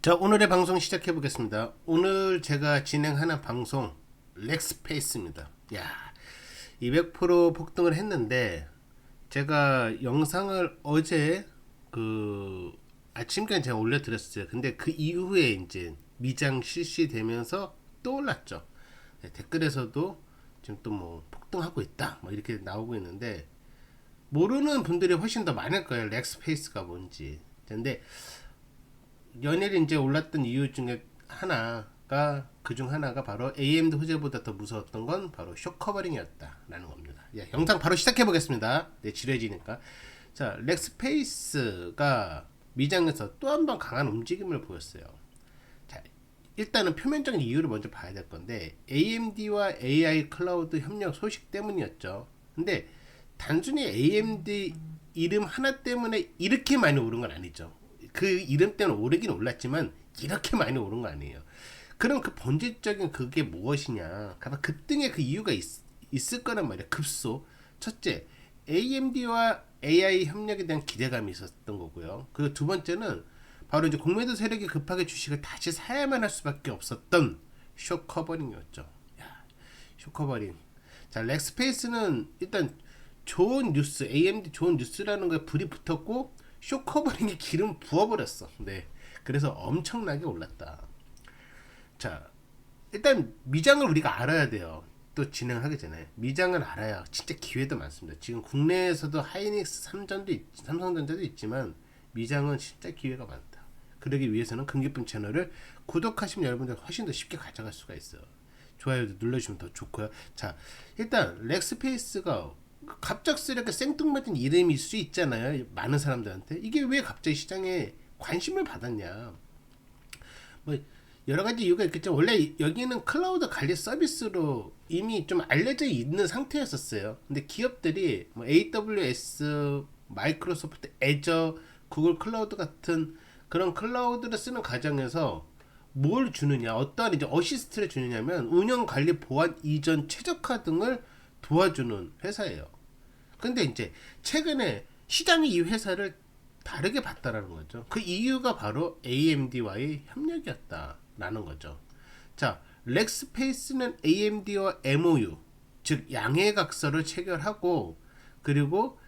자, 오늘의 방송 시작해 보겠습니다. 오늘 제가 진행하는 방송 렉스페이스입니다. 야, 200% 폭등을 했는데 제가 영상을 어제 그 아침까지 제가 올려드렸어요. 근데 그 이후에 이제 미장 실시되면서 또 올랐죠. 네, 댓글에서도 지금 또 뭐 폭등하고 있다 뭐 이렇게 나오고 있는데 모르는 분들이 훨씬 더 많을 거예요. 렉스페이스가 뭔지. 근데 연일이 이제 올랐던 이유 중에 하나가 그중 하나가 바로 AMD 호재보다 더 무서웠던 건 바로 쇼커버링이었다라는 겁니다. 야, 영상 바로 시작해 보겠습니다. 네, 지루해지니까. 자, 렉스페이스가 미장에서 또 한 번 강한 움직임을 보였어요. 자, 일단은 표면적인 이유를 먼저 봐야 될 건데 AMD와 AI 클라우드 협력 소식 때문이었죠. 근데 단순히 AMD 이름 하나 때문에 이렇게 많이 오른 건 아니죠. 그 이름 때문에 오르긴 올랐지만 이렇게 많이 오른 거 아니에요. 그럼 그 본질적인 그게 무엇이냐? 아마 급등의 그 이유가 있을 거란 말이야. 급소. 첫째, AMD와 AI 협력에 대한 기대감이 있었던 거고요. 그리고 두 번째는 바로 이제 공매도 세력이 급하게 주식을 다시 사야만 할 수밖에 없었던 쇼커버링이었죠. 야, 쇼커버링. 자, 렉스페이스는 일단 좋은 뉴스, AMD 좋은 뉴스라는 거에 불이 붙었고 쇼커버링이 기름 부어버렸어. 네, 그래서 엄청나게 올랐다. 자, 일단 미장을 우리가 알아야 돼요. 또 진행하기 전에 미장을 알아야 진짜 기회도 많습니다. 지금 국내에서도 하이닉스 삼성전자도 있지만 미장은 진짜 기회가 많다. 그러기 위해서는 금기쁨 채널을 구독하시면 여러분들 훨씬 더 쉽게 가져갈 수가 있어요. 좋아요도 눌러주시면 더 좋고요. 자, 일단 렉스페이스가 갑작스럽게 생뚱맞은 이름일 수 있잖아요. 많은 사람들한테. 이게 왜 갑자기 시장에 관심을 받았냐. 뭐 여러 가지 이유가 있겠죠. 원래 여기는 클라우드 관리 서비스로 이미 좀 알려져 있는 상태였었어요. 근데 기업들이 뭐 AWS, 마이크로소프트, 애저, 구글 클라우드 같은 그런 클라우드를 쓰는 과정에서 뭘 주느냐, 어떠한 이제 어시스트를 주느냐면 운영 관리 보안 이전 최적화 등을 도와주는 회사예요. 근데 이제 최근에 시장이 이 회사를 다르게 봤다라는 거죠. 그 이유가 바로 AMD와의 협력이었다라는 거죠. 자, 렉스페이스는 AMD와 MOU, 즉 양해각서를 체결하고 그리고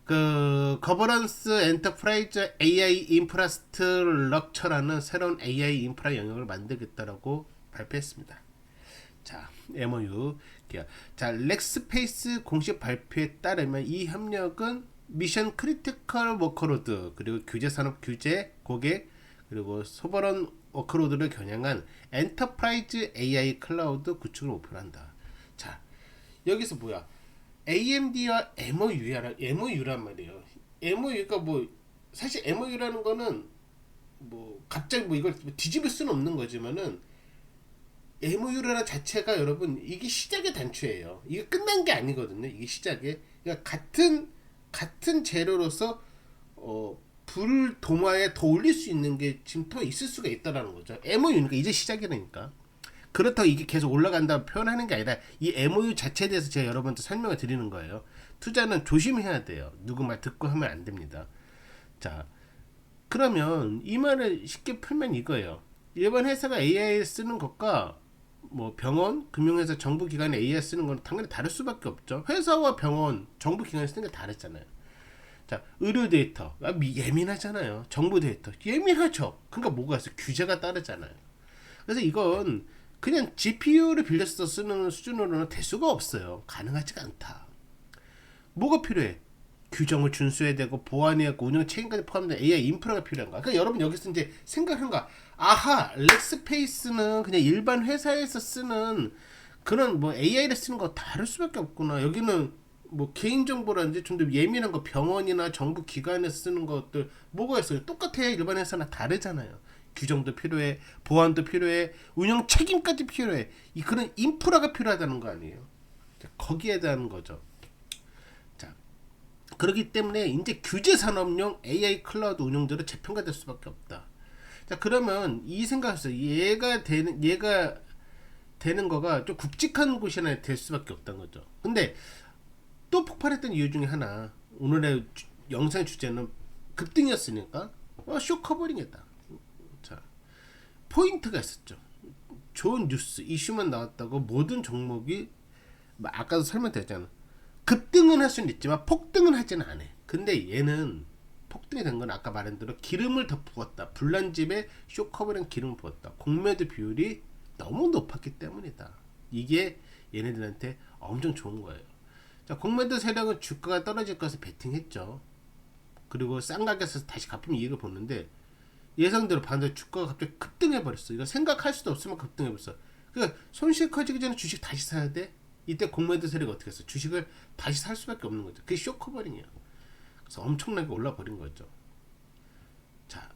그 거버넌스 엔터프라이즈 AI 인프라스트럭처라는 새로운 AI 인프라 영역을 만들겠다라고 발표했습니다. 자, MOU. 자, 렉스페이스 공식 발표에 따르면 이 협력은 미션 크리티컬 워크로드 그리고 규제 산업 규제 고객 그리고 소버런 워크로드를 겨냥한 엔터프라이즈 AI 클라우드 구축을 목표로 한다. 자, 여기서 뭐야? AMD와 MOU란 말이에요. MOU가 뭐 사실 MOU라는 거는 뭐 갑자기 뭐 이걸 뒤집을 수는 없는 거지만은 MOU라는 자체가 여러분 이게 시작의 단추예요. 이게 끝난 게 아니거든요. 이게 시작에 그러니까 같은 재료로서 불 도마에 더 올릴 수 있는 게 지금 더 있을 수가 있다라는 거죠. MOU니까 이제 시작이라니까. 그렇다고 이게 계속 올라간다 표현하는 게 아니라 이 MOU 자체에 대해서 제가 여러분한테 설명을 드리는 거예요. 투자는 조심해야 돼요. 누구 말 듣고 하면 안 됩니다. 자, 그러면 이 말을 쉽게 풀면 이거예요. 일반 회사가 AI 쓰는 것과 뭐 병원, 금융회사, 정부기관에 AI 쓰는 건 당연히 다를 수밖에 없죠. 회사와 병원, 정부기관에 쓰는 게 다르잖아요. 자, 의료 데이터 예민하잖아요. 정부 데이터 예민하죠. 그러니까 뭐가 있어? 규제가 따르잖아요. 그래서 이건 그냥 GPU를 빌려서 쓰는 수준으로는 될 수가 없어요. 가능하지가 않다. 뭐가 필요해? 규정을 준수해야 되고 보안해야 하고 운영 책임까지 포함된 AI 인프라가 필요한 거야. 그러니까 여러분 여기서 이제 생각하는 거야. 아하, 렉스페이스는 그냥 일반 회사에서 쓰는 그런 뭐 AI를 쓰는 거 다를 수밖에 없구나. 여기는 뭐 개인정보라든지 좀 더 예민한 거 병원이나 정부 기관에서 쓰는 것들 뭐가 있어요? 똑같아야 일반 회사나 다르잖아요. 규정도 필요해, 보안도 필요해, 운영 책임까지 필요해. 이 그런 인프라가 필요하다는 거 아니에요? 거기에 대한 거죠. 자, 그렇기 때문에 이제 규제 산업용 AI 클라우드 운영자로 재평가될 수밖에 없다. 자, 그러면 이 생각에서 얘가 되는 거가 좀 굵직한 곳이나 될 수밖에 없다는 거죠. 근데 또 폭발했던 이유 중에 하나, 오늘의 영상 주제는 급등이었으니까 쇼 커버링이다. 자, 포인트가 있었죠. 좋은 뉴스 이슈만 나왔다고 모든 종목이 아까도 설명드렸잖아. 급등은 할 수는 있지만 폭등은 하지는 않아. 근데 얘는 폭등이 된 건 아까 말한 대로 기름을 더 부었다. 불난집에 쇼커버링 기름을 부었다. 공매도 비율이 너무 높았기 때문이다. 이게 얘네들한테 엄청 좋은 거예요. 자, 공매도 세력은 주가가 떨어질 것을 베팅했죠. 그리고 싼 가격에서 다시 갚으면 이익을 보는데 예상대로 반대로 주가가 갑자기 급등해버렸어. 이거 생각할 수도 없으면 급등해버렸어. 그러니까 손실 커지기 전에 주식 다시 사야 돼? 이때 공매도 세력이 어떻게 했어? 주식을 다시 살 수밖에 없는 거죠. 그게 쇼커버링이야. 그래서 엄청나게 올라버린 거죠. 자,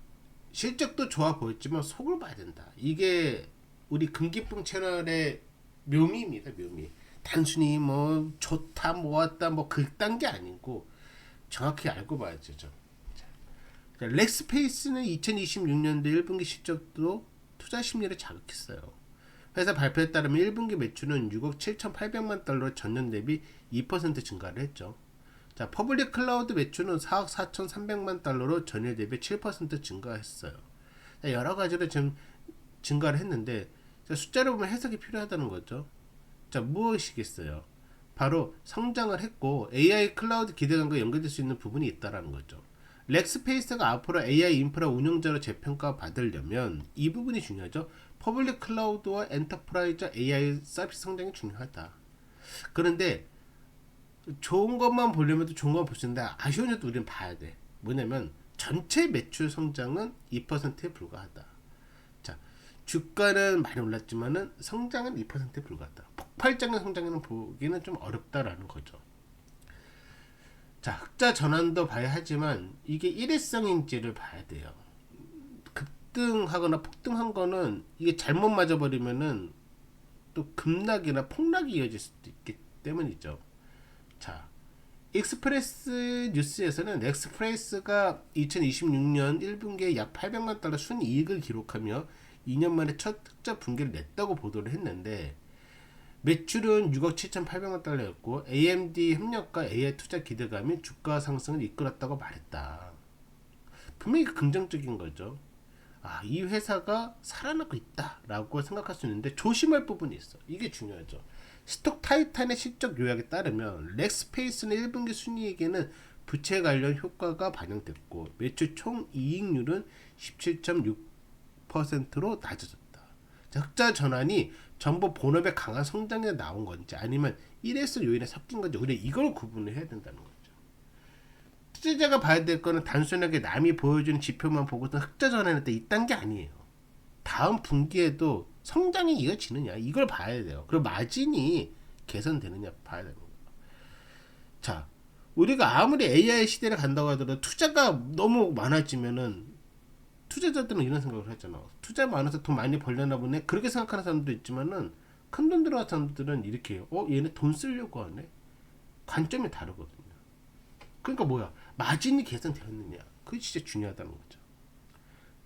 실적도 좋아 보였지만 속을 봐야 된다. 이게 우리 금기풍 채널의 묘미입니다. 묘미. 단순히 뭐 좋다 모았다 뭐 그딴 게 아니고 정확히 알고 봐야죠. 자, 렉스페이스는 2026년도 1분기 실적도 투자 심리를 자극했어요. 회사 발표에 따르면 1분기 매출은 6억 7,800만 달러 전년 대비 2% 증가를 했죠. 자, 퍼블릭 클라우드 매출은 4억 4,300만 달러로 전년 대비 7% 증가했어요. 자, 여러 가지로 지금 증가를 했는데 자, 숫자를 보면 해석이 필요하다는 거죠. 자, 무엇이겠어요? 바로 성장을 했고 AI 클라우드 기대감과 연결될 수 있는 부분이 있다라는 거죠. 렉스페이스가 앞으로 AI 인프라 운영자로 재평가 받으려면 이 부분이 중요하죠. 퍼블릭 클라우드와 엔터프라이즈 AI 서비스 성장이 중요하다. 그런데 좋은 것만 보려면 또 좋은 것만 볼 수 있는데 아쉬운 점도 우리는 봐야 돼. 뭐냐면 전체 매출 성장은 2%에 불과하다. 자, 주가는 많이 올랐지만은 성장은 2%에 불과하다. 폭발적인 성장을 보기는 좀 어렵다라는 거죠. 자, 흑자 전환도 봐야 하지만 이게 일회성인지를 봐야 돼요. 급등하거나 폭등한 거는 이게 잘못 맞아버리면은 또 급락이나 폭락이 이어질 수도 있기 때문이죠. 자, 익스프레스 뉴스에서는 엑스프레스가 2026년 1분기에 약 800만 달러 순이익을 기록하며 2년 만에 첫 흑자 분기를 냈다고 보도를 했는데 매출은 6억 7,800만 달러였고 AMD 협력과 AI 투자 기대감이 주가 상승을 이끌었다고 말했다. 분명히 긍정적인 거죠. 아, 이 회사가 살아나고 있다라고 생각할 수 있는데 조심할 부분이 있어. 이게 중요하죠. 스톡 타이탄의 실적 요약에 따르면 렉스페이스는 1분기 순이익에는 부채 관련 효과가 반영됐고 매출 총 이익률은 17.6%로 낮아졌다. 자, 흑자 전환이 전부 본업의 강한 성장에 나온 건지 아니면 일회성 요인에 섞인 건지 우리가 이걸 구분을 해야 된다는 거죠. 투자자가 봐야 될 거는 단순하게 남이 보여주는 지표만 보고서 흑자 전환했다 이딴 게 아니에요. 다음 분기에도 성장이 이어지느냐 이걸 봐야 돼요. 그리고 마진이 개선되느냐 봐야 되는 거예요. 자, 우리가 아무리 AI 시대를 간다고 하더라도 투자가 너무 많아지면은 투자자들은 이런 생각을 하잖아. 투자 많아서 돈 많이 벌려나 보네. 그렇게 생각하는 사람도 있지만은 큰 돈 들어간 사람들은 이렇게 해요. 얘네 돈 쓰려고 하네. 관점이 다르거든요. 그러니까 뭐야? 마진이 개선되었느냐? 그게 진짜 중요하다는 거죠.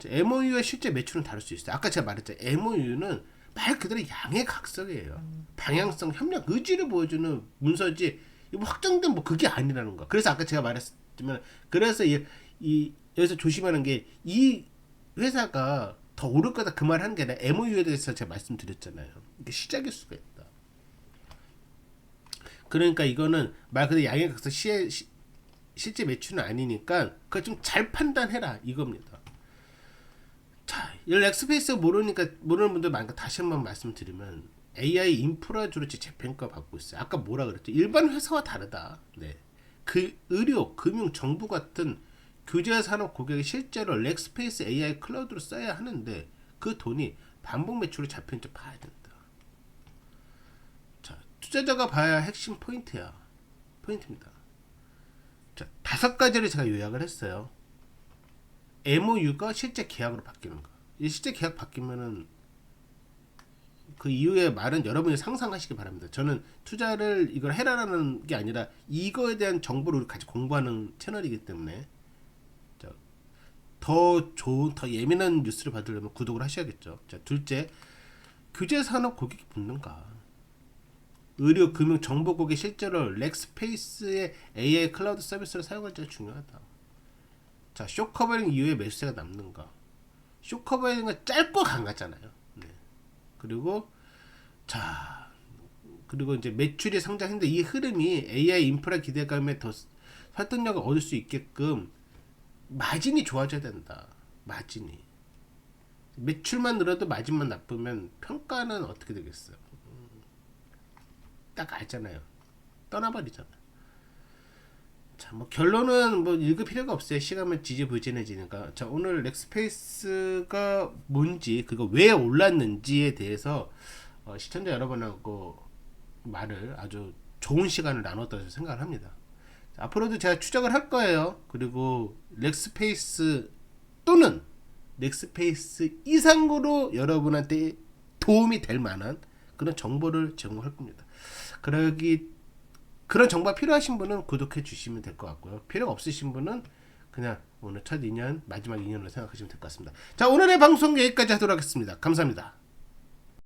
MOU와 실제 매출은 다를 수 있어요. 아까 제가 말했죠. MOU는 말 그대로 양의 각성이에요. 방향성, 협력, 의지를 보여주는 문서지 뭐 확정된 뭐 그게 아니라는 거. 그래서 아까 제가 말했지만 그래서 여기서 조심하는 게 이 회사가 더 오를 거다 그 말 하는 게 아니라 MOU에 대해서 제가 말씀드렸잖아요. 이게 시작일 수가 있다. 그러니까 이거는 말 그대로 양의 각성 실제 매출은 아니니까 그거 좀 잘 판단해라 이겁니다. 자, 이 렉스페이스 모르는 분들 많으니까 다시 한번 말씀드리면 AI 인프라주로 재평가 받고 있어요. 아까 뭐라 그랬죠? 일반 회사와 다르다. 네. 그 의료, 금융, 정부 같은 규제 산업 고객이 실제로 렉스페이스 AI 클라우드로 써야 하는데 그 돈이 반복 매출로 잡히는지 봐야 된다. 자, 투자자가 봐야 핵심 포인트입니다. 자, 5가지를 제가 요약을 했어요. MOU가 실제 계약으로 바뀌는 거. 이 실제 계약 바뀌면은 그 이후의 말은 여러분이 상상하시기 바랍니다. 저는 투자를 이걸 해라라는 게 아니라 이거에 대한 정보를 같이 공부하는 채널이기 때문에 더 좋은, 더 예민한 뉴스를 받으려면 구독을 하셔야겠죠. 자, 둘째, 규제 산업 고객이 붙는가? 의료, 금융, 정보 고객이 실제로 렉스페이스의 AI 클라우드 서비스를 사용할지가 중요하다. 자, 쇼커버링 이후에 매수세가 남는가? 쇼커버는 짧고 강하잖아요. 네. 그리고 자, 그리고 이제 매출이 상장했는데 이 흐름이 AI 인프라 기대감에 더 설득력을 얻을 수 있게끔 마진이 좋아져야 된다. 마진이. 매출만 늘어도 마진만 나쁘면 평가는 어떻게 되겠어요? 딱 알잖아요. 떠나버리잖아요. 자, 뭐 결론은 뭐 읽을 필요가 없어요. 시간만 지지부진해지니까. 자, 오늘 렉스페이스가 뭔지, 그거 왜 올랐는지에 대해서 시청자 여러분하고 말을 아주 좋은 시간을 나눴다고 생각을 합니다. 자, 앞으로도 제가 추적을 할 거예요. 그리고 렉스페이스 또는 렉스페이스 이상으로 여러분한테 도움이 될 만한 그런 정보를 제공할 겁니다. 그런 정보가 필요하신 분은 구독해 주시면 될 것 같고요. 필요가 없으신 분은 그냥 오늘 첫 인연, 마지막 인연으로 생각하시면 될 것 같습니다. 자, 오늘의 방송 여기까지 하도록 하겠습니다. 감사합니다.